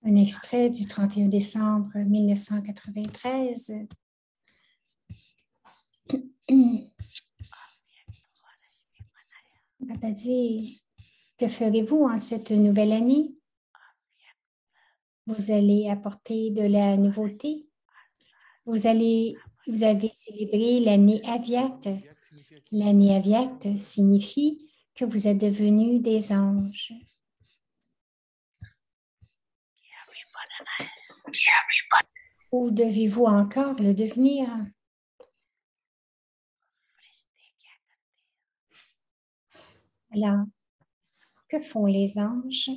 Un extrait du 31 décembre 1993. Papa dit, que ferez-vous en cette nouvelle année? Vous allez apporter de la nouveauté. Vous avez célébré l'année Aviat. L'année Aviat signifie que vous êtes devenus des anges. Ou devez-vous encore le devenir? Alors, que font les anges?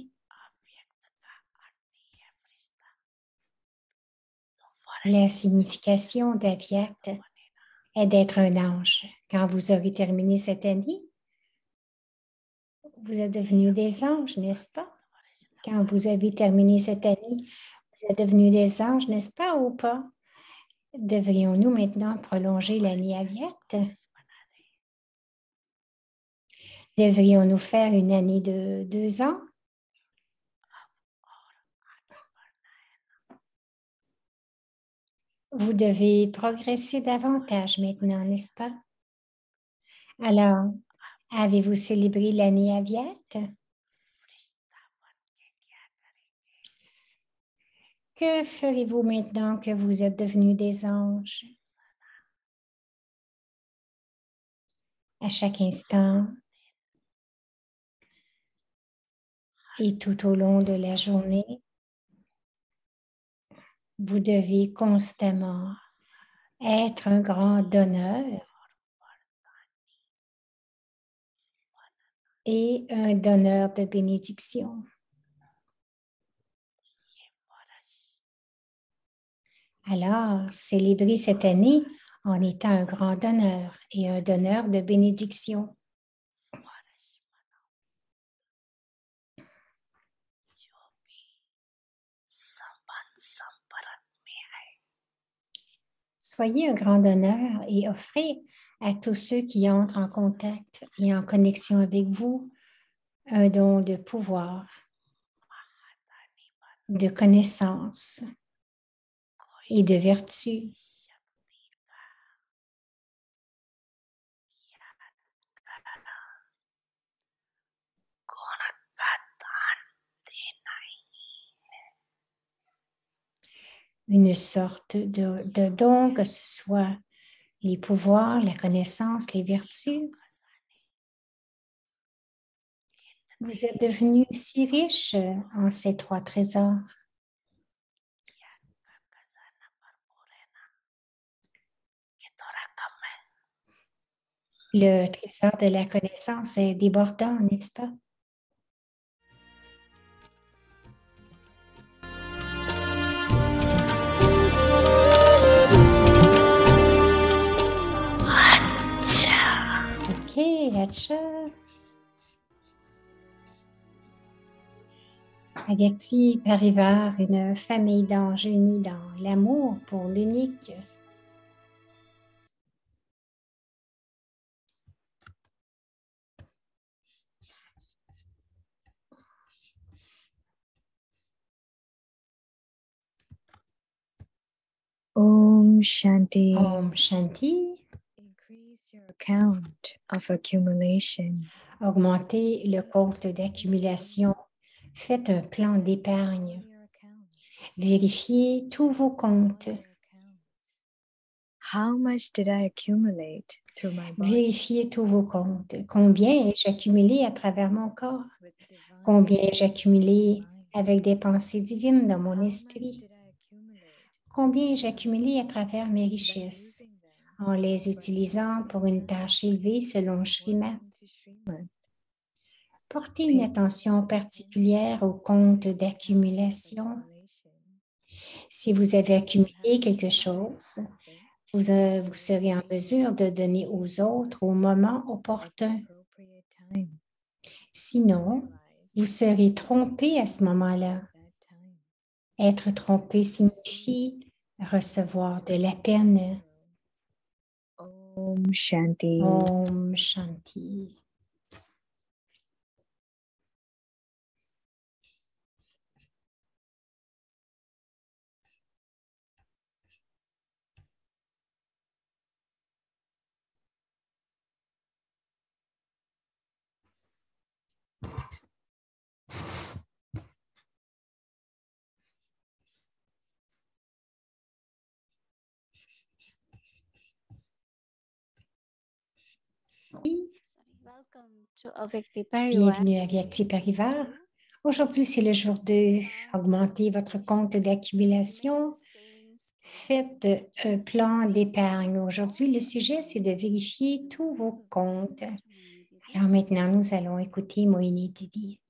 La signification d'Aviat est d'être un ange. Quand vous aurez terminé cette année, vous êtes devenus des anges, n'est-ce pas? Quand vous avez terminé cette année, vous êtes devenus des anges, n'est-ce pas ou pas? Devrions-nous maintenant prolonger l'année Aviat? Devrions-nous faire une année de 2 ans? Vous devez progresser davantage maintenant, n'est-ce pas? Alors, avez-vous célébré l'année Aviat? Que ferez-vous maintenant que vous êtes devenus des anges? À chaque instant et tout au long de la journée, vous devez constamment être un grand donneur et un donneur de bénédiction. Alors, célébrez cette année en étant un grand donneur et un donneur de bénédiction. Soyez un grand donneur et offrez à tous ceux qui entrent en contact et en connexion avec vous un don de pouvoir, de connaissance et de vertu. Une sorte de don, que ce soit les pouvoirs, la connaissance, les vertus. Vous êtes devenus si riches en ces 3 trésors. Le trésor de la connaissance est débordant, n'est-ce pas? OK, Hatcha. Agati Parivar, une famille d'anges unis dans l'amour pour l'unique. Om Shanti. Om Shanti. Increase your count of accumulation. Augmentez le compte d'accumulation. Faites un plan d'épargne. Vérifiez tous vos comptes. How much did I accumulate through my body? Vérifiez tous vos comptes. Combien ai-je accumulé à travers mon corps? Combien ai-je accumulé avec des pensées divines dans mon esprit? Combien ai-je accumulé à travers mes richesses en les utilisant pour une tâche élevée selon Srimad? Portez une attention particulière au compte d'accumulation. Si vous avez accumulé quelque chose, vous serez en mesure de donner aux autres au moment opportun. Sinon, vous serez trompé à ce moment-là. Être trompé signifie recevoir de la peine. Om Shanti. Om Shanti. Bienvenue à Vyakti Parivar. Aujourd'hui, c'est le jour de augmenter votre compte d'accumulation. Faites un plan d'épargne. Aujourd'hui, le sujet, c'est de vérifier tous vos comptes. Alors maintenant, nous allons écouter Moïni Didi.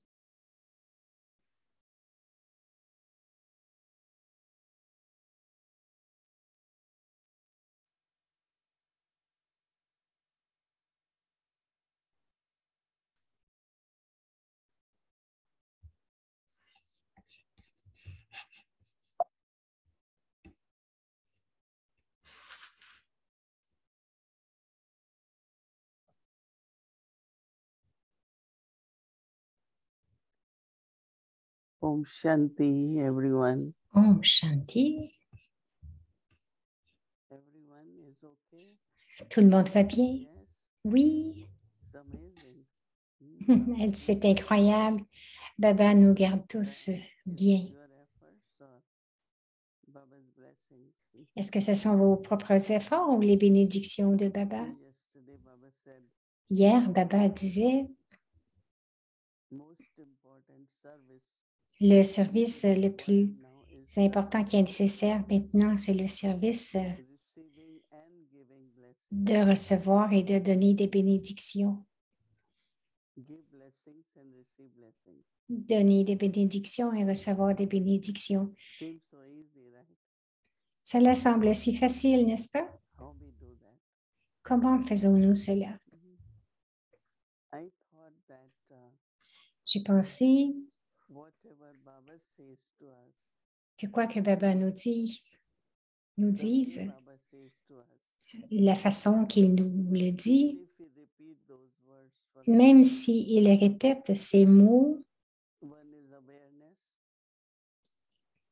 Om Shanti, everyone. Om Shanti. Everyone is okay? Tout le monde va bien? Yes, Oui. it's amazing. C'est incroyable. Baba nous garde tous bien. Your efforts or Baba's blessings. Est-ce que ce sont vos propres efforts ou les bénédictions de Baba? Yesterday, Baba said, Hier, Baba disait, most important service le service le plus now is important qui est nécessaire maintenant, c'est le service receiving and giving blessings. de recevoir et de donner des bénédictions. Give blessings and receive blessings. Donner des bénédictions et recevoir des bénédictions. Seems so easy, right? Cela semble si facile, n'est-ce pas? How we do that? Comment faisons-nous cela? I thought that J'ai pensé whatever Baba says to us, que quoi que Baba nous the dise, way Baba says to us, la façon qu'il nous le dit, if we repeat those words for même s'il répète ces mots, one is awareness,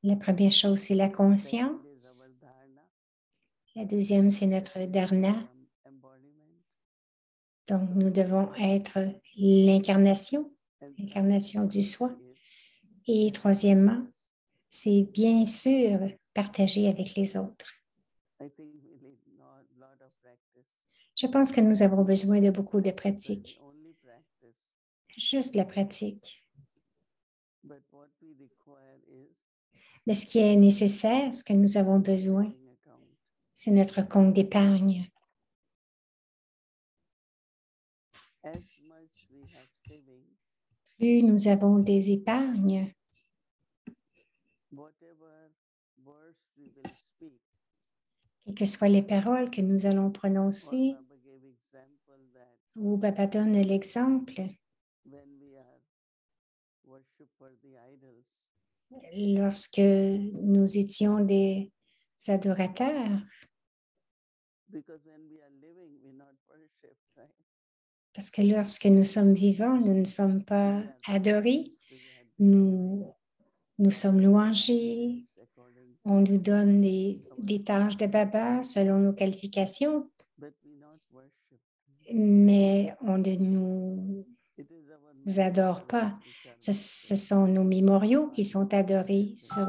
la première chose, c'est la second is conscience. our dharana, La deuxième, c'est notre dharna. embodiment, Donc, nous devons être l'incarnation and l'incarnation du soi. is Et troisièmement, c'est bien sûr partager avec les autres. I think we need lot of practice. Je pense que nous avons besoin de beaucoup de Necessary, pratique, only practice. juste la pratique. But what we require is Mais ce qui est nécessaire, ce que nous avons besoin, saving account. c'est notre compte d'épargne. As much we have saving, Plus nous avons des épargnes, whatever words we will speak. quelles que soient les paroles que nous allons Or prononcer, Baba gave example that ou Baba donne l'exemple, when we are worship for the idols, lorsque nous étions des adorateurs, because when we are living, we not worship, right? parce que lorsque nous sommes vivants, nous ne sommes pas We are adorés, praised, we are nous sommes louangés, according, on nous donne des tâches de Baba selon nos qualifications, but we not worship. mais on ne nous It is our adore pas. memorials which are Ce sont nos mémoriaux qui sont adorés sur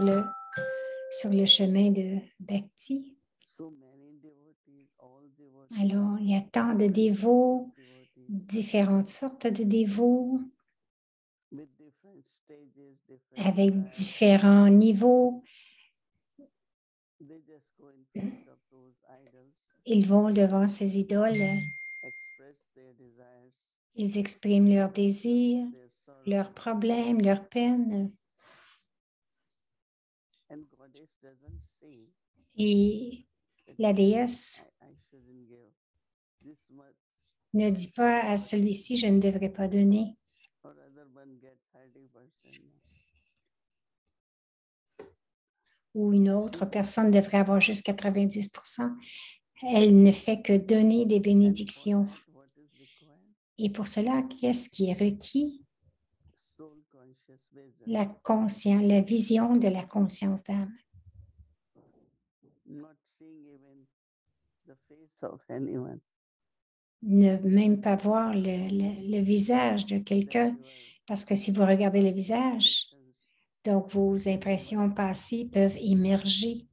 le chemin de Bhakti. so many devotees, all devotees, Alors, il y a tant de dévots, devotees différentes sortes de dévots, with different stages, different avec desires. différents niveaux. They just go in front of those idols, Ils vont devant ces idoles, express their desires, ils expriment leurs désirs, their sorrow, leurs problèmes, leurs peines. and Goddess doesn't say Et that la déesse I shouldn't give this much, ne dit pas à celui-ci, je ne devrais pas donner, or other one get 30%. ou une autre personne devrait avoir juste 90%. Elle ne fait que donner des And for bénédictions. that, what is required? Et pour cela, qu'est-ce qui est requis? Soul conscious vision, La vision de la conscience d'âme. not seeing even the face of anyone. Ne même pas voir le visage de quelqu'un, parce que si vous regardez le visage, donc vos impressions passées peuvent émerger.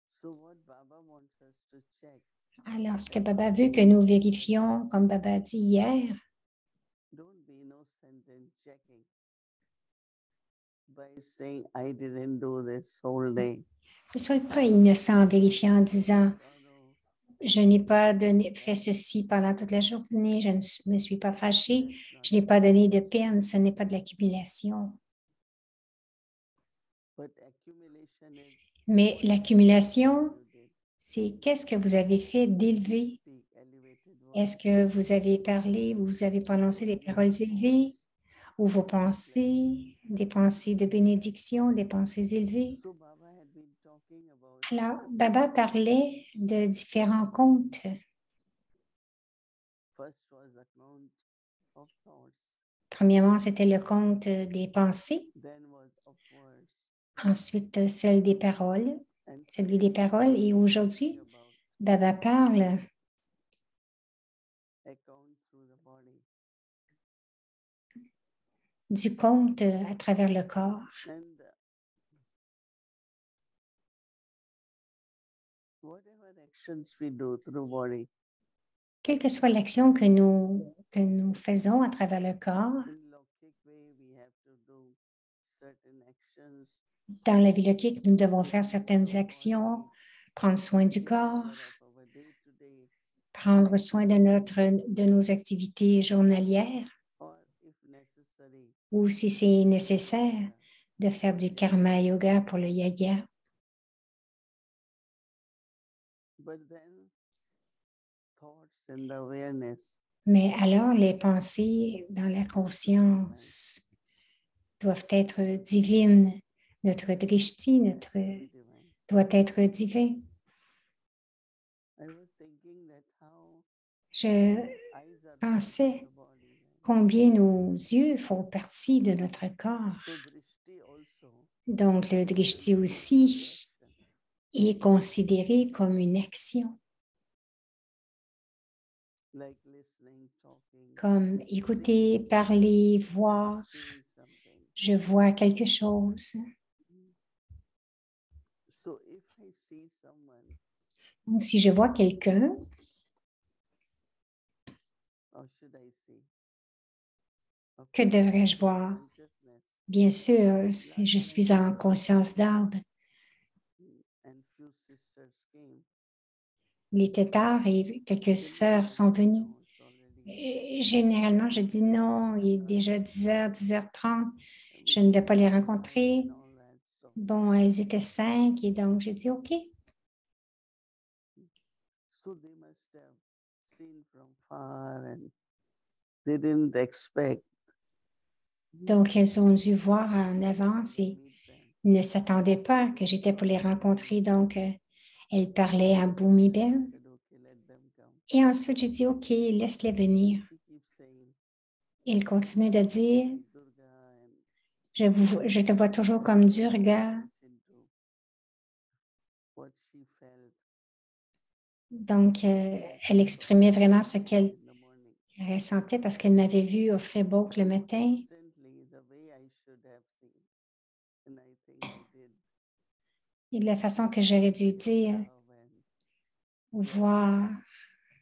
So what Baba wants us to check, Alors, ce que Baba veut que nous vérifions, comme Baba a dit hier, don't be innocent in checking by saying, I didn't do this whole day. ne soyez pas innocent en vérifiant en disant, Sorrow, je n'ai pas fait ceci pendant toute la journée, je ne me suis pas fâchée, je n'ai pas donné de peine, ce n'est pas de l'accumulation. but accumulation is Mais l'accumulation, c'est qu'est-ce que vous avez fait d'élevé? speak elevated Est-ce words, que vous avez parlé, vous avez prononcé des paroles élevées ou vos pensées, des pensées de bénédiction, des pensées élevées? So Baba had been talking about Alors, Baba parlait de différents contes. first was account of thoughts, Premièrement, c'était le conte des pensées, then was of words, ensuite celle des paroles, and celui des paroles. Et aujourd'hui, about Baba parle account through the body. du conte à travers le corps. And whatever actions we do through body, Quelle que soit l'action que nous faisons à travers le corps, in Lokik way, we have to do certain actions. dans la vie logique, nous devons faire certaines actions, prendre soin du Take care corps, of our day-to-day, prendre soin de nos activités journalières, or if necessary, ou si c'est nécessaire, de faire du karma yoga pour le yoga. but then thoughts and the awareness Mais alors, les pensées dans la conscience doivent être divines. Notre drishti, has to be divine. doit être divin. I was thinking that how Je eyes are part of pensais the body, right? combien nos yeux font partie de notre corps. So drishti also Donc, le drishti aussi action. est considéré comme une action, Like listening, talking, comme écouter, parler, voir. seeing something. Je vois quelque chose. So if I see someone, Donc, si je vois quelqu'un, how should I see? Of que course, devrais-je I'm in voir? consciousness. Bien sûr, si je suis en conscience d'arbre. And few sisters came. Il était tard et quelques sœurs sont venues. Généralement, je dis non, il est déjà 10h, 10h30. Je ne vais pas les rencontrer. Bon, elles étaient 5 et donc j'ai dit OK. So they must have seen from far and they didn't expect. Donc, elles ont dû voir en avance et Meet them. ne s'attendaient pas que j'étais pour les rencontrer. Donc, elles parlaient à Bhumi Ben. I said, okay, let them come. Et ensuite, j'ai dit OK, laisse-les venir. She keeps saying, Il continue de dire, like Durga and je te vois toujours comme Durga. into what she felt Donc, elle exprimait vraiment ce qu'elle in the morning. ressentait parce qu'elle m'avait vu au Freiburg le matin. Instantly, the way I should have seen, and I think I did. Et de la façon que j'aurais dû dire Love and ou voir,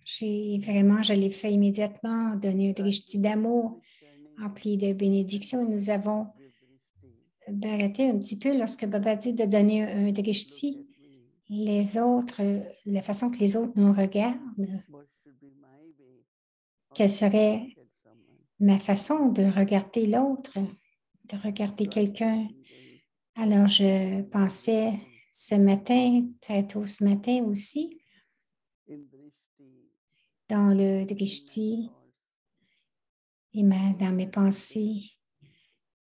je l'ai fait immédiatement, donner un drishti d'amour, empli de bénédictions. Et nous avons give drishti. arrêté un petit peu lorsque Baba dit de donner un Look drishti. at me. Les autres, la façon que les autres nous regardent, What should be my way of quelle serait look at someone? ma façon de regarder l'autre, de regarder So I was quelqu'un. thinking, Alors, je pensais ce matin, très tôt ce matin aussi, in drishti, dans le in my drishti thoughts, et dans mes pensées.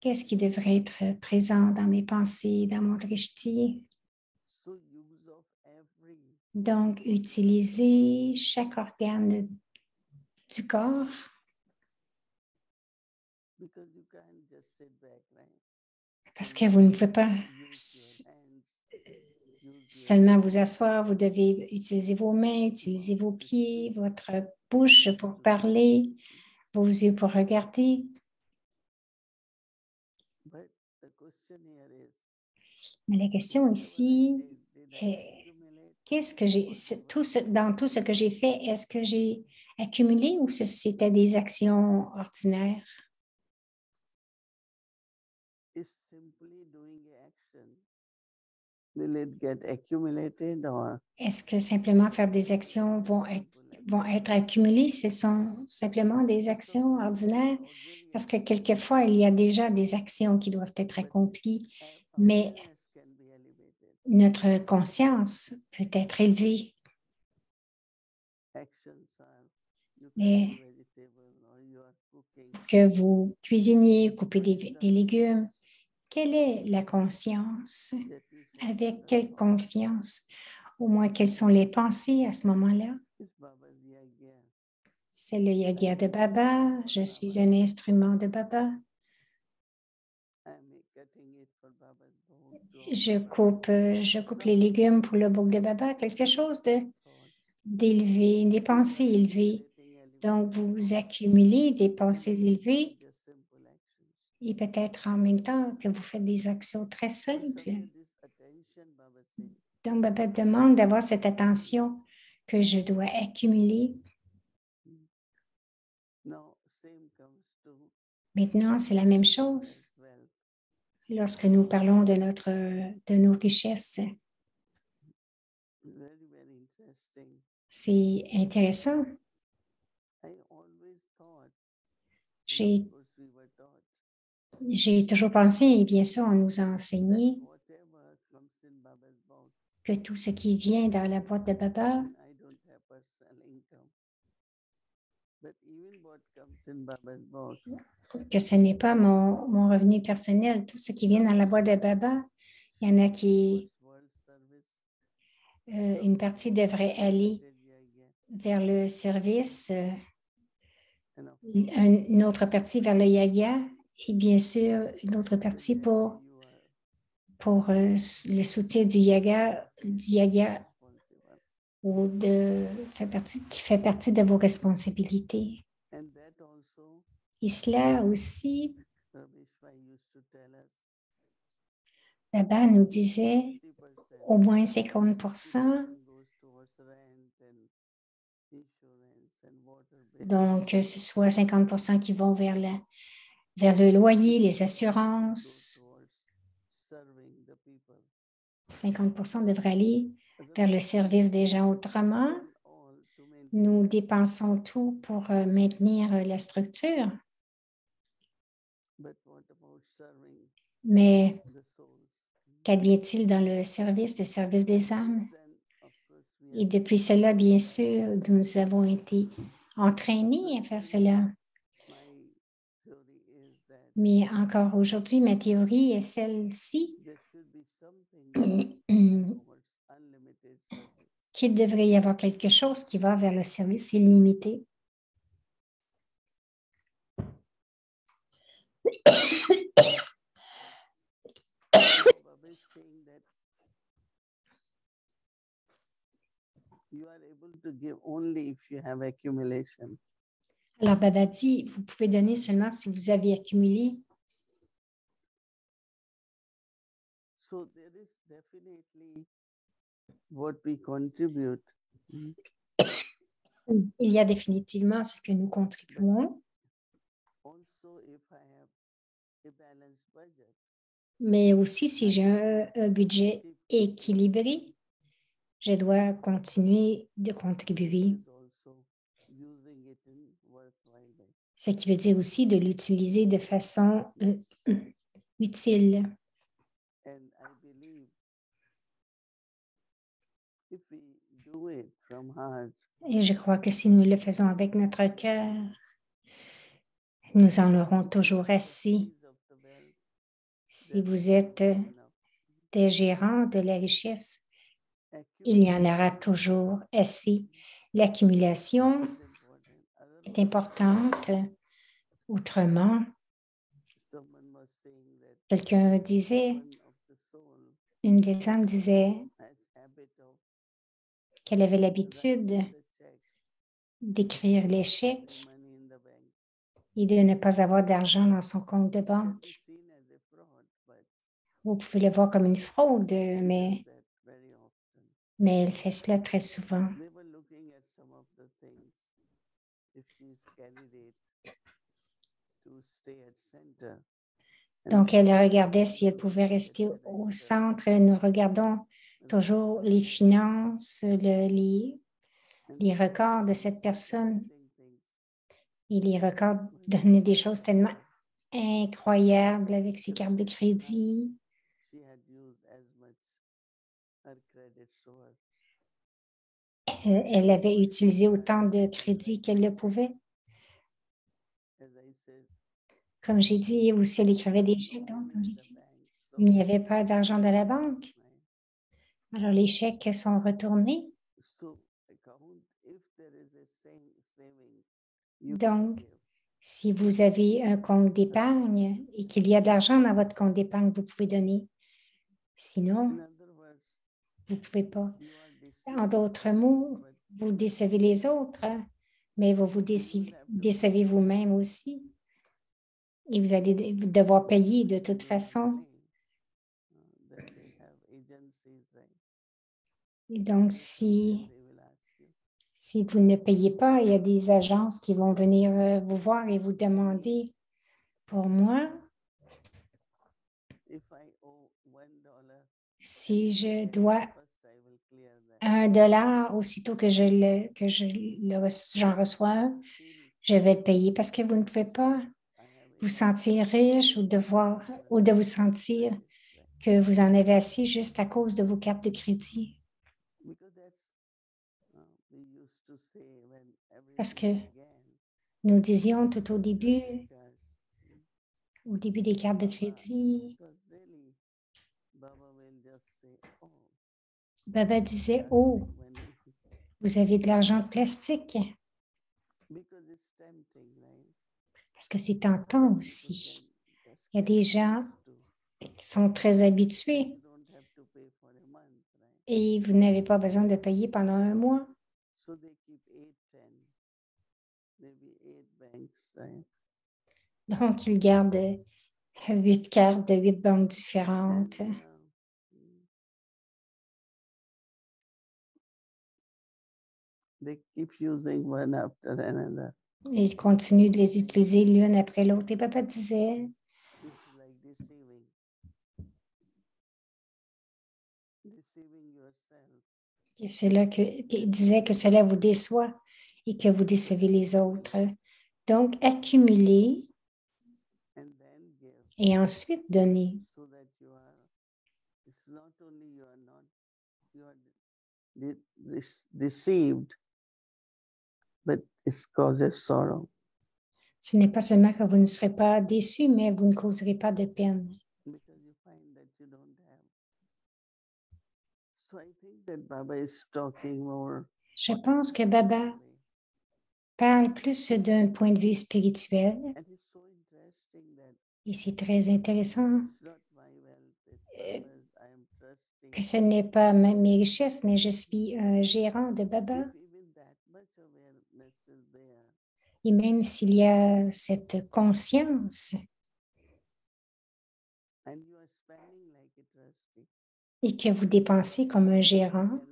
Qu'est-ce qui devrait être présent dans mes pensées, dans mon drishti? so use of every Donc, utiliser chaque organe du corps because you can't just sit back, right? parce que vous ne pouvez pas Use your hands, use seulement vous asseoir, vous devez utiliser vos mains, utiliser vos pieds, votre bouche pour parler, vos yeux pour regarder. But the question here is, Mais la question whatever I ici did I est, accumulate? qu'est-ce que dans tout ce que j'ai fait, est-ce que j'ai accumulé ou c'était des actions ordinaires? Is simply doing action, will it get accumulated or Est-ce que simplement faire des actions vont être accumulées? Ce sont simplement des actions ordinaires? Parce que quelquefois, il y a déjà des actions qui doivent être accomplies, mais awareness can be elevated? notre conscience peut être élevée. Actions are you Mais cutting vegetable or you are cooking. que vous cuisiniez, coupez des légumes, quelle est la conscience? That is what Avec Baba's quelle thought. confiance? Au moins, quelles sont les pensées à ce moment-là? Is Baba's yagya. C'est le yagia de Baba. Je suis un instrument de Baba. I'm cutting it for Baba's bhog to Je coupe les légumes pour le bouc de Baba. Quelque chose thoughts. d'élevé, des So you pensées are élevées. accumulating Donc, elevated vous thoughts. accumulez des pensées élevées Just simple actions. et peut-être en même temps que vous faites des actions très So simples. Satya, this attention, Baba says, Donc, Baba demande d'avoir cette attention que je dois accumuler. now same comes to Maintenant, c'est la même chose wealth. lorsque nous parlons de nos richesses. Very, very interesting. C'est intéressant. I always thought, and J'ai of course we were taught, j'ai toujours pensé, et bien sûr, on nous a that enseigné whatever comes in Baba's box, que tout ce qui vient dans la boîte de Baba, and I don't have personal income, but even what comes in Baba's box, que ce n'est pas mon revenu personnel, tout ce qui vient dans la boîte de Baba, il y en a qui, towards world service, une partie devrait aller yagya, vers le service, and of une autre partie vers le yaga et bien sûr une autre the partie yagya you are pour le soutien du yaga responsible. ou qui fait partie de vos responsabilités. And that also, Et cela aussi, Vishwa used to tell us, Baba nous disait 50% au moins 50 goes towards rent and insurance and water bill. donc que ce soit 50 qui vont vers le loyer, les assurances, Goes towards serving the people. 50 devrait aller vers le service des gens. Autrement, Spend all to maintain nous dépensons tout pour maintenir la structure. But what about serving Mais the souls? qu'advient-il dans le service des âmes? Then, of course, we Et are depuis cela, bien sûr, nous avons été entraînés à faire cela. my theory is that Mais encore aujourd'hui, ma théorie est celle-ci, there should be something towards unlimited service. qu'il devrait y avoir quelque chose qui va vers le service illimité. Baba is saying that you are able to give only if you have accumulation. Alors, Baba dit, vous pouvez donner seulement si vous avez accumulé. So there is definitely what we contribute. Il y a définitivement ce que nous contribuons, Also, if I have a balanced budget, mais aussi si j'ai un budget équilibré, je dois continuer de contribuer, is also using it in worthwhile way. ce qui veut dire aussi de l'utiliser de façon utile. And I believe if we do it from heart, Et je crois que si nous le faisons avec notre cœur, nous en aurons toujours assez. piece of the wealth, Si vous êtes enough. des gérants de la richesse, il y en aura toujours assez. L'accumulation Is important. est Otherwise, importante. Autrement, someone was saying that quelqu'un disait, one of the soul une des âmes disait has habit of qu'elle avait l'habitude writing the checks, d'écrire les chèques money in the bank. et de ne pas avoir d'argent dans son compte de Can banque. be seen as a fraud, but Vous pouvez le voir comme une fraude, she mais does that very often. mais elle fait cela très souvent. They were looking at some of the things. If she's candidate to stay at center. Donc, elle regardait si elle pouvait rester au centre. Nous regardons toujours les finances, les records de cette personne. Et les records donnaient des choses tellement incroyables avec ses cartes de crédit. Elle avait utilisé autant de crédit qu'elle le pouvait. Comme j'ai dit, aussi, elle écrivait des chèques. Donc, comme j'ai dit, il n'y avait pas d'argent de la banque. Alors, les chèques sont retournés. Donc, si vous avez un compte d'épargne et qu'il y a de l'argent dans votre compte d'épargne, vous pouvez donner. Sinon, vous ne pouvez pas. En d'autres mots, vous décevez les autres, mais vous vous décevez vous-même aussi. Et vous allez devoir payer de toute façon. Et donc, si vous ne payez pas, il y a des agences qui vont venir vous voir et vous demander, pour moi, si je dois $1, aussitôt que j'en reçois un, je vais le payer parce que vous ne pouvez pas vous sentir riche ou de vous sentir que vous en avez assez juste à cause de vos cartes de crédit. Parce que nous disions tout au début des cartes de crédit, Baba disait, « Oh, vous avez de l'argent plastique. » Parce que c'est tentant aussi. Il y a des gens qui sont très habitués et vous n'avez pas besoin de payer pendant un mois. Donc, ils gardent 8 cartes de 8 banques différentes. Ils continuent de les utiliser l'une après l'autre. Et papa disait, c'est là qu'il disait que cela vous déçoit et que vous décevez les autres. Donc, accumuler et ensuite donner. Ce n'est pas seulement que vous ne serez pas déçus, mais vous ne causerez pas de peine. Je pense que Baba parle plus d'un point de vue spirituel et c'est très intéressant que ce n'est pas mes richesses, mais je suis un gérant de Baba. Et même s'il y a cette conscience et que vous dépensez comme un gérant,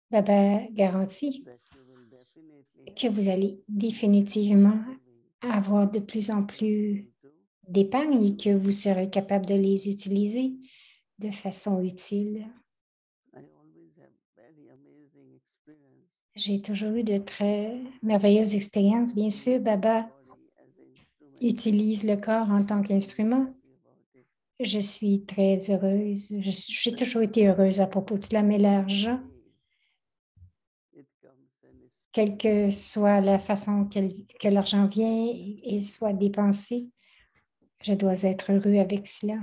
Baba garantit que vous allez définitivement avoir de plus en plus d'épargne et que vous serez capable de les utiliser de façon utile. J'ai toujours eu de très merveilleuses expériences. Bien sûr, Baba utilise le corps en tant qu'instrument. Je suis très heureuse. J'ai toujours été heureuse à propos de cela, mais l'argent, quelle que soit la façon que l'argent vient et soit dépensé, je dois être heureux avec cela.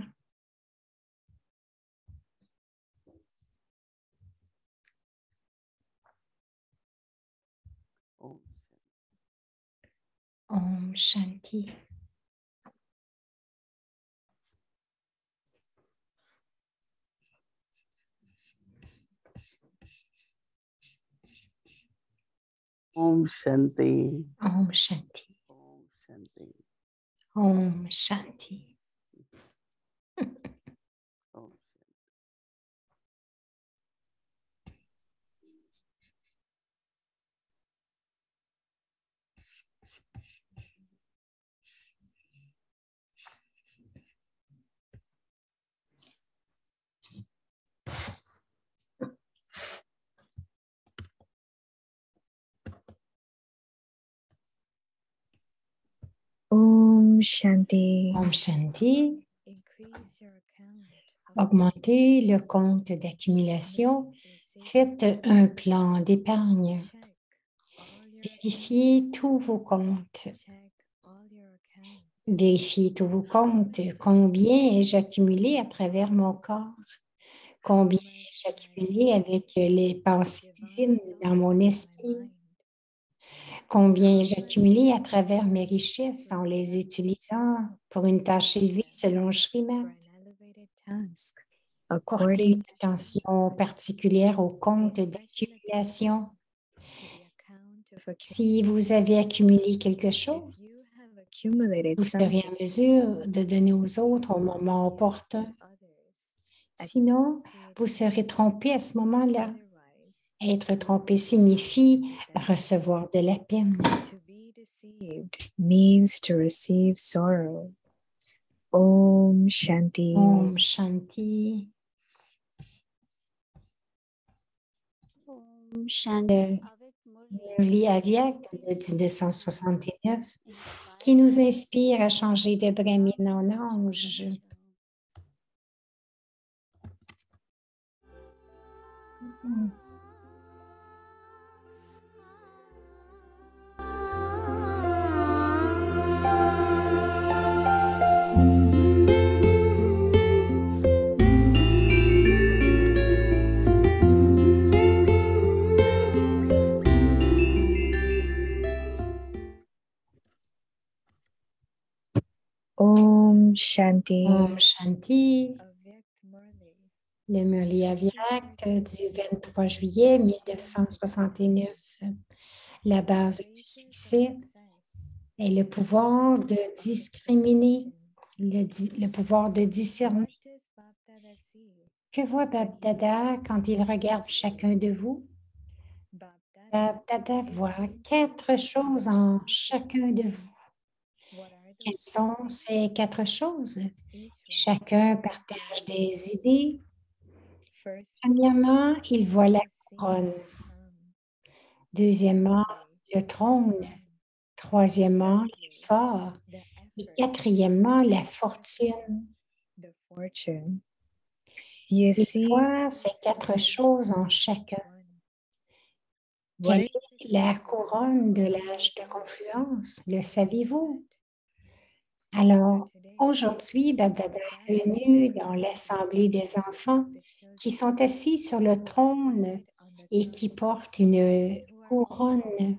Om Shanti. Om Shanti. Om Shanti. Om Shanti. Om Shanti. Om Om Shanti. Om Shanti. Increase your account of Augmentez le compte d'accumulation. Faites un plan d'épargne. check all your Vérifiez tous vos comptes. check all your accounts. Vérifiez tous vos comptes. Combien ai-je accumulé à travers mon corps? Combien ai-je accumulé avec les pensées divines dans mon esprit? Combien ai-je accumulé à travers mes richesses en les utilisant pour une tâche élevée selon Srimad? For an elevated task Portez une according attention particulière au compte d'accumulation. to the account of accumulation. Si vous avez accumulé quelque chose, If you have accumulated vous serez en mesure de donner aux autres au moment opportun. others, Sinon, vous serez trompé à ce moment-là. otherwise, Être trompé signifie recevoir de la peine. to be deceived means to receive sorrow. Om Shanti. Om Shanti. Om Shanti. Avec Murli Aviak de 1969 qui nous inspire à changer de Brahmine en ange. Om Shanti. Om Shanti. Avyakt Murli. Le Murli Aviak du 23 juillet 1969. La base du succès est le pouvoir de discriminer, le pouvoir de discerner. What does Bap Dada see? Que voit Bab Dada quand il regarde chacun de vous? Bap Dada, Bab Dada voit 4 choses en chacun de vous. what are Quelles those? sont ces 4 choses? Each one. Chacun partage des idées. First, Premièrement, il voit la couronne. Deuxièmement, Secondly, le trône. Troisièmement, l'effort. the Et effort, quatrièmement, la fortune. the fortune. You Il see, voit ces 4 choses en chacun. what Quelle is est la couronne de l'âge de confluence? Le savez-vous? Alors, aujourd'hui, Babdada est venu dans l'assemblée des enfants qui sont assis sur le trône et qui portent une couronne.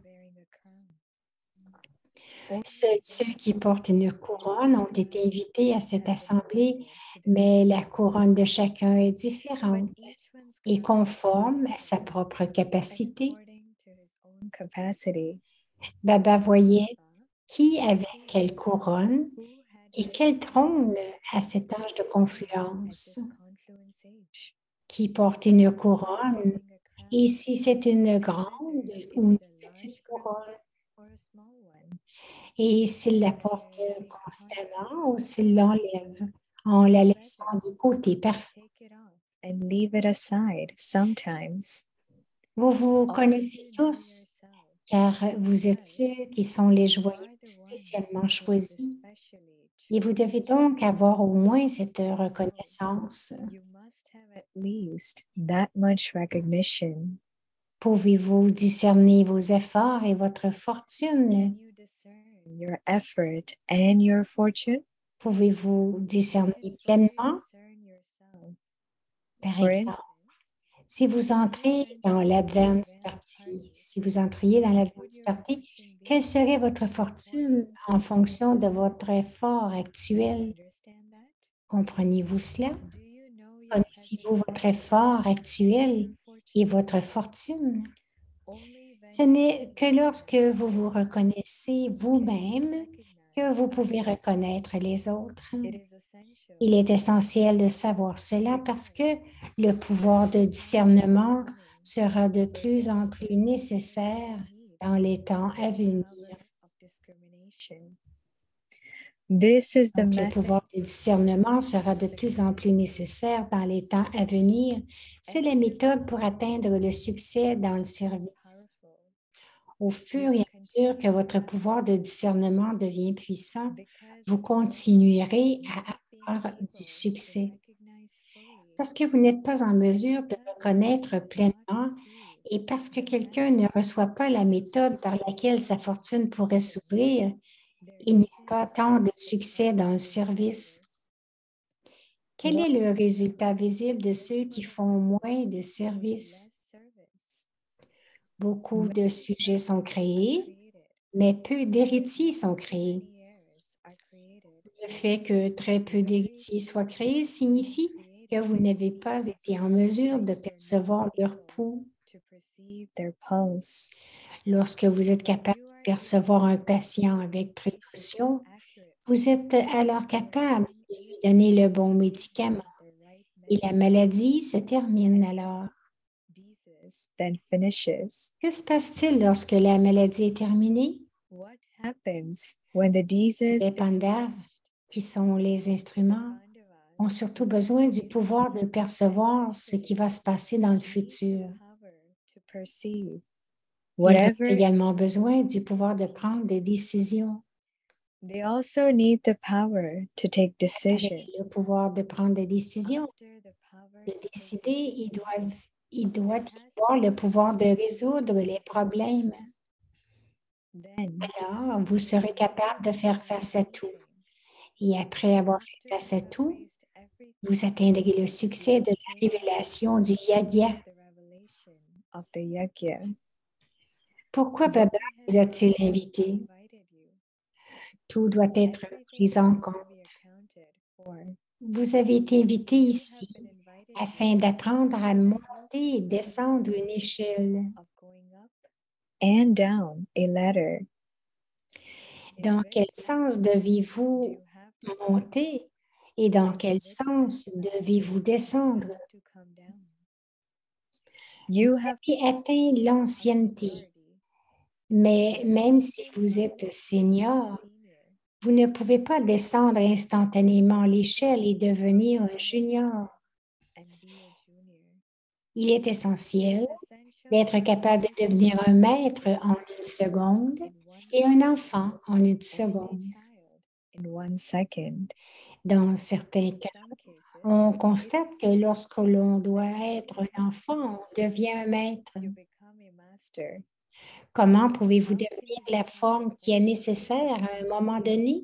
Seuls ceux qui portent une couronne ont été invités à cette assemblée, mais la couronne de chacun est différente et conforme à sa propre capacité. Baba voyait qui avait quelle couronne et quel trône à cet âge de confluence, qui porte une couronne, et si c'est une grande ou une petite couronne, et s'il la porte constamment ou s'il l'enlève en la laissant de côté. Parfait. and leave it aside sometimes. Vous vous connaissez tous, car vous êtes ceux qui sont les joyeux spécialement choisis. Et vous devez donc avoir au moins cette reconnaissance. You must have at least that much recognition. Pouvez-vous discerner vos efforts et votre fortune? Can you discern your effort and your fortune? Pouvez-vous discerner pleinement? Discern yourself. Par For exemple, instance, si vous entrez dans l'advance party, quelle serait votre fortune en fonction de votre effort actuel? understand that? Comprenez-vous cela? Do you know your Connaissez-vous votre effort actuel et votre fortune? only when Ce n'est que lorsque vous vous reconnaissez vous-même que vous pouvez reconnaître les autres. it is essential Il est essentiel de savoir cela parce que le pouvoir de discernement sera de plus en plus nécessaire dans les temps à venir. of discrimination. This is the Donc, le method pouvoir de discernement sera de plus en plus nécessaire dans les temps à venir. C'est la méthode pour atteindre le succès dans le service. powerful. Au fur et à mesure que votre pouvoir de discernement devient puissant, vous continuerez à avoir du succès. Parce que vous n'êtes pas en mesure de reconnaître pleinement et parce que quelqu'un ne reçoit pas la méthode par laquelle sa fortune pourrait s'ouvrir, il n'y a pas tant de succès dans le service. Quel est le résultat visible de ceux qui font moins de services? Beaucoup de sujets sont créés, mais peu d'héritiers sont créés. Le fait que très peu d'héritiers soient créés signifie que vous n'avez pas été en mesure de percevoir leur pouls. Lorsque vous êtes capable de percevoir un patient avec précaution, vous êtes alors capable de lui donner le bon médicament et la maladie se termine alors. Que se passe-t-il lorsque la maladie est terminée? Les pandavas, qui sont les instruments, ont surtout besoin du pouvoir de percevoir ce qui va se passer dans le futur. Ils ont également besoin du pouvoir de prendre des décisions. They also need the power to take Avec decisions. le pouvoir de prendre des décisions, After the power de to take décider, il decisions, doit y avoir le pouvoir de résoudre les problèmes. then Alors, vous serez capable de faire face à tout. Et après avoir fait face à tout, vous atteindrez le succès de la révélation du yagya. of the yajna. Pourquoi Baba vous a-t-il invité? Tout doit être pris en compte. Vous avez été invité ici afin d'apprendre à monter et descendre une échelle. And down a ladder. Dans quel sens devez-vous monter et dans quel sens devez-vous descendre? You Vous have avez atteint l'ancienneté, mais même si vous êtes senior, vous ne pouvez pas descendre instantanément l'échelle et devenir un junior. and be a junior. Il est essentiel d'être capable de devenir un maître en une seconde et un enfant en une seconde. In 1 second. Dans certains cas, on constate que lorsque l'on doit être un enfant, on devient un maître. You become a master. Comment pouvez-vous devenir la forme qui est nécessaire à un moment donné?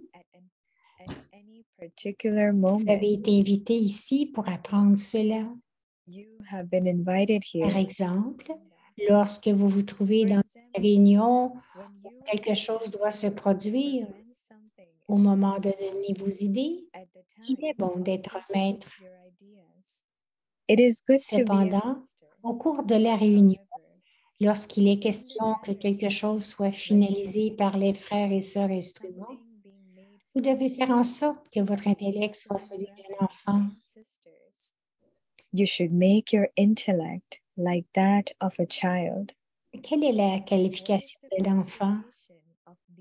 At any particular Vous moment. avez été invité ici pour apprendre cela. You have been invited Par here. exemple, lorsque vous vous trouvez dans une réunion où quelque chose doit se produire, au moment de donner vos idées, il est bon d'être un maître. It is good to be a Cependant, au cours de la réunion, lorsqu'il est question que quelque chose soit finalisé par les frères et sœurs instruments, vous devez faire en sorte que votre intellect soit celui d'un enfant. You should make your intellect like that of a child. Quelle est la qualification de l'enfant?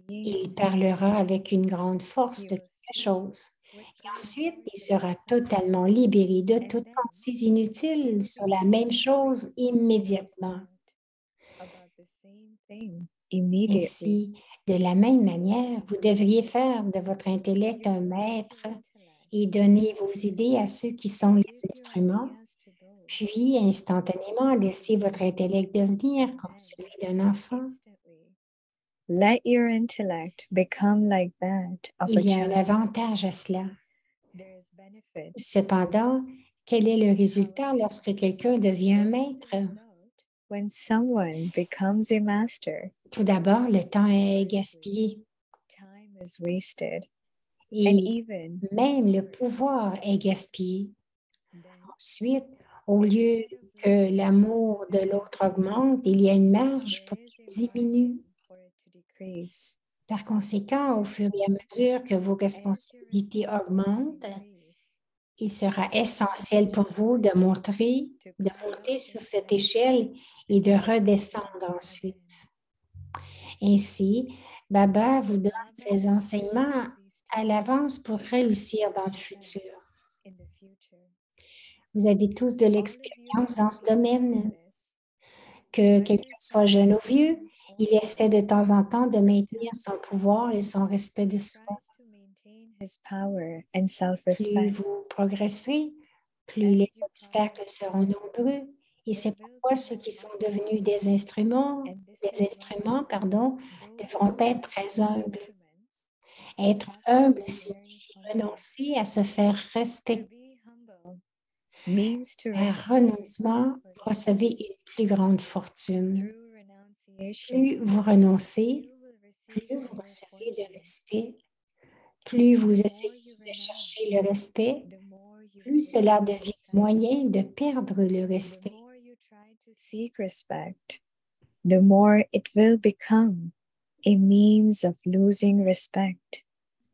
Il parlera avec une grande force de quelque chose. Et ensuite, il sera totalement libéré de toutes pensées inutiles sur la même chose immédiatement. Ainsi, de la même manière, vous devriez faire de votre intellect un maître et donner vos idées à ceux qui sont les instruments, puis instantanément laisser votre intellect devenir comme celui d'un enfant. Let your intellect become like that of a Il y a un child. avantage à cela. There is benefit. Cependant, quel est le résultat lorsque quelqu'un devient un maître? When someone becomes a master, Tout d'abord, le temps est gaspillé time is wasted. And et even même le pouvoir est gaspillé. Ensuite, au lieu que l'amour de l'autre augmente, il y a une marge pour qu'il diminue. for it to decrease. Par conséquent, au fur et à mesure que vos responsabilités augmentent, il sera essentiel pour vous de monter sur cette échelle et de redescendre ensuite. Ainsi, Baba vous donne ses enseignements à l'avance pour réussir dans le futur. In the future. Vous avez tous de l'expérience dans ce domaine. Que quelqu'un soit jeune ou vieux, Il essaie de temps en temps de maintenir son pouvoir et son respect de soi. tries to maintain his power and Plus self-respect. vous progresserez, plus les obstacles seront nombreux. Et c'est pourquoi ceux qui sont devenus des instruments, devront être très humbles. Être humble signifie renoncer à se faire To respecter. be humble means to Par renounce renoncement, vous recevez une plus grande fortune. through renunciation. Plus vous renoncez, You will plus receive vous more recevez de fortune. respect. Plus vous The more essayez you de renounce, chercher le respect, the more you plus will cela receive devient respect. moyen de perdre le The respect. more you try to seek respect, the more it will become a means of losing respect.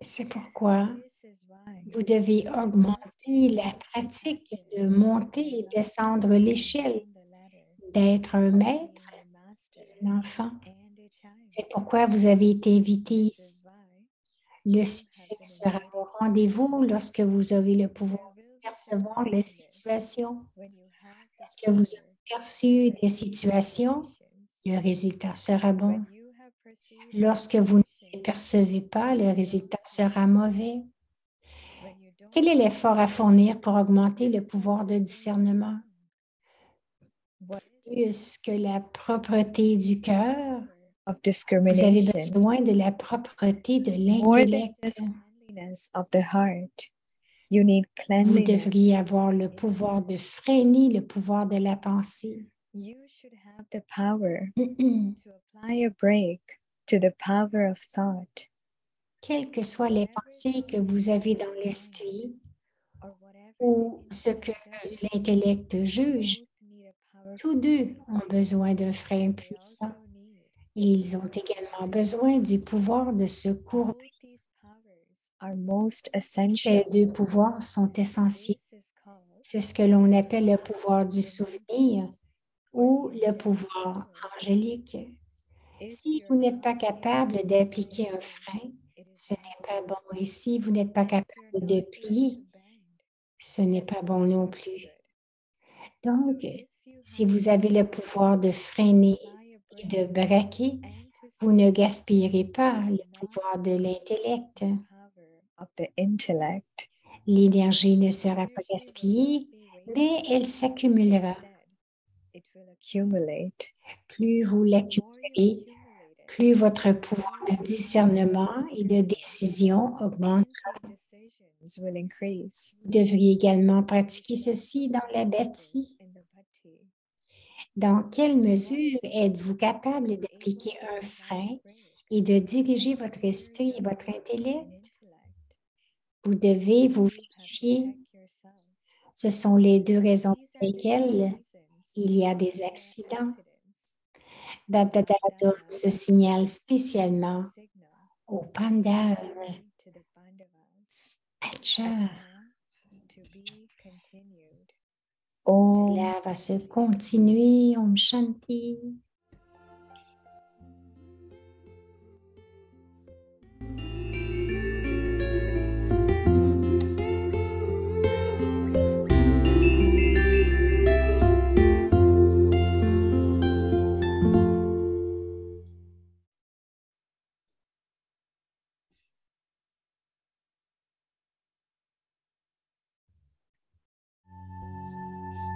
C'est pourquoi This is why vous devez augmenter la pratique de monter et descendre l'échelle, the ladder d'être un maître, being a master un enfant. and a child. C'est pourquoi vous avez été invité This ici. is why Le succès sera au rendez-vous lorsque vous aurez le pouvoir de percevoir les situations. when you have the Lorsque vous power aurez perçu des perceive situations, situations, le résultat sera bon. when you have perceived Lorsque vous ne les situations, percevez pas, le résultat sera mauvais. when you don't Quel est l'effort à fournir pour augmenter le pouvoir de discernement? what is Plus que la propreté du cœur, of vous avez discrimination, besoin de la propreté de more than l'intellect. just cleanliness of the heart. You need Vous cleanliness. devriez avoir le pouvoir de freiner le pouvoir de la pensée. You should have the power Mm-mm. to apply a brake to the power of thought. Quelles que soient les pensées que vous avez dans l'esprit Or whatever ou ce que l'intellect juge, both need a powerful tous deux ont besoin d'un frein they puissant. also need Et ils ont également besoin du pouvoir de se courber. both these powers are most essential. Ces deux pouvoirs sont essentiels. This is called C'est ce que l'on appelle le pouvoir du souvenir ou le angelic pouvoir power. angélique. If Si you're vous n'êtes not pas capable able d'appliquer to un bend, frein, it is ce bad. n'est pas bon. Et si vous n'êtes pas If you're capable not de able plier, to bend, ce n'est that pas is bon also non not plus. good. Donc, So if you si have vous avez le pouvoir de freiner apply a et de brake braquer, and to vous ne stop, gaspillerez pas you le will not pouvoir de waste l'intellect. the power of the intellect. L'énergie ne sera pas Energy will gaspillée, not be mais wasted. elle s'accumulera. Instead, it will accumulate. Plus vous The more you l'accumulez, accumulate it, plus votre the pouvoir more de your discernement power to et de discern décision augmente. and take decisions will increase. Vous devriez également pratiquer ceci dans la bâtie. In the bhakti, Dans quelle mesure êtes-vous capable d'appliquer un frein et de diriger votre esprit et votre intellect? Vous devez vous vérifier. Ce sont les deux raisons pour lesquelles il y a des accidents. Dadada donne ce signal spécialement aux Pandavas. Acha. Cela va se continuer. Om Shanti.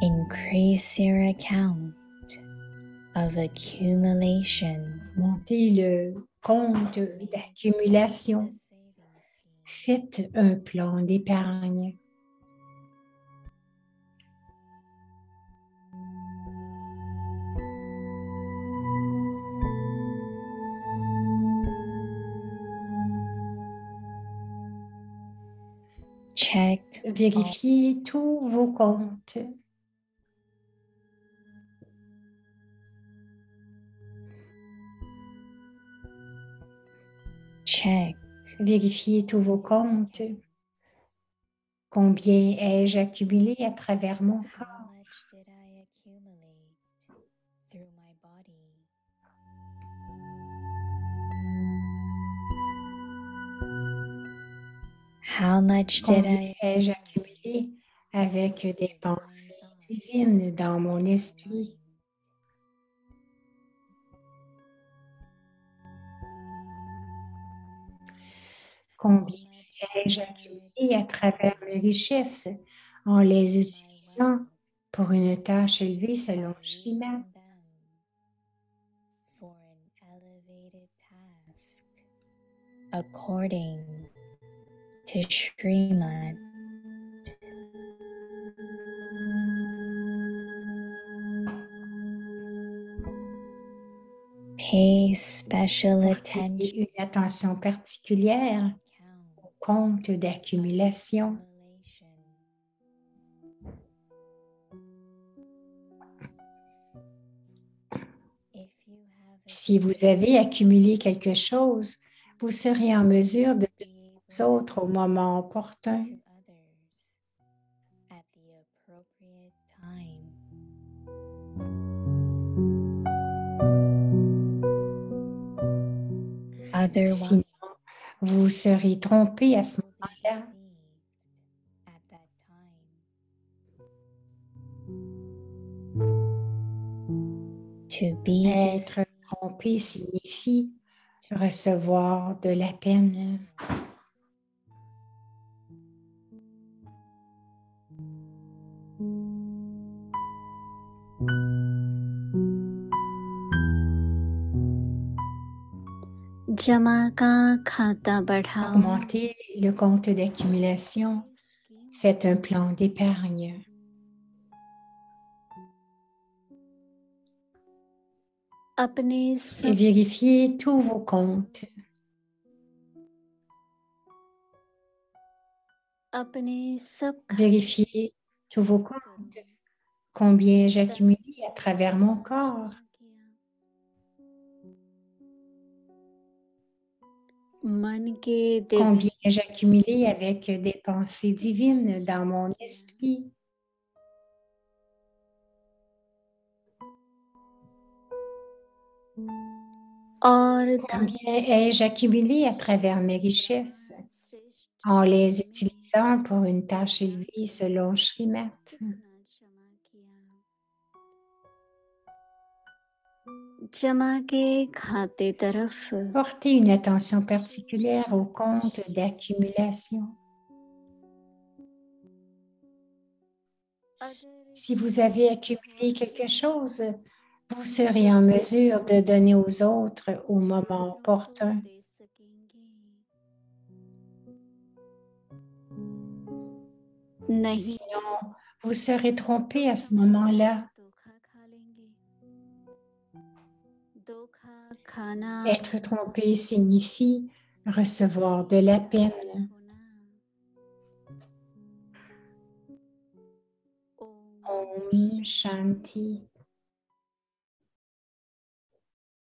Increase your account of accumulation. Montez le compte d'accumulation. Faites un plan d'épargne. Check Vérifiez tous vos comptes. check Vérifiez tous vos comptes. Combien ai-je accumulé à travers mon how corps? much did I accumulate through my body. How much did Combien I ai-je accumulé avec des pensées divines dans mon esprit? Combien ai-je accumulé à travers mes richesses en les utilisant pour une tâche élevée selon Srimad? For an elevated task according to Srimad. Pay special Portez attention une attention particulière au compte d'accumulation. Si vous avez accumulé quelque chose, vous serez en mesure de donner aux autres au moment opportun. to others at the appropriate time. Otherwise, Sinon, vous serez trompé à ce you will be moment-là. deceived at that time. To be deceived Être trompé signifie recevoir de la peine. जमा का खाता बढ़ाओ Augmentez le compte d'accumulation. Faites un plan d'épargne. अपने Et सब vérifiez tous vos comptes. अपने सब Vérifiez tous vos comptes. Combien j'ai accumulé à travers mon corps? मन के Divya Combien j'ai accumulé avec des pensées divines dans mon esprit? और धन Combien ai-je accumulé à travers mes richesses श्रेष्ठ en les utilisant pour une tâche élevée selon Srimad? क्षमा किया जमा के खाते तरफ Portez une attention particulière au compte d'accumulation. Si vous avez accumulé quelque chose, vous serez en mesure de donner aux autres au moment opportun. दे सकेंगे नहीं Sinon, vous serez trompé à ce moment-là. धोखा खा लेंगे धोखा खाना Être trompé signifie recevoir de la peine. होना ओम Om Shanti.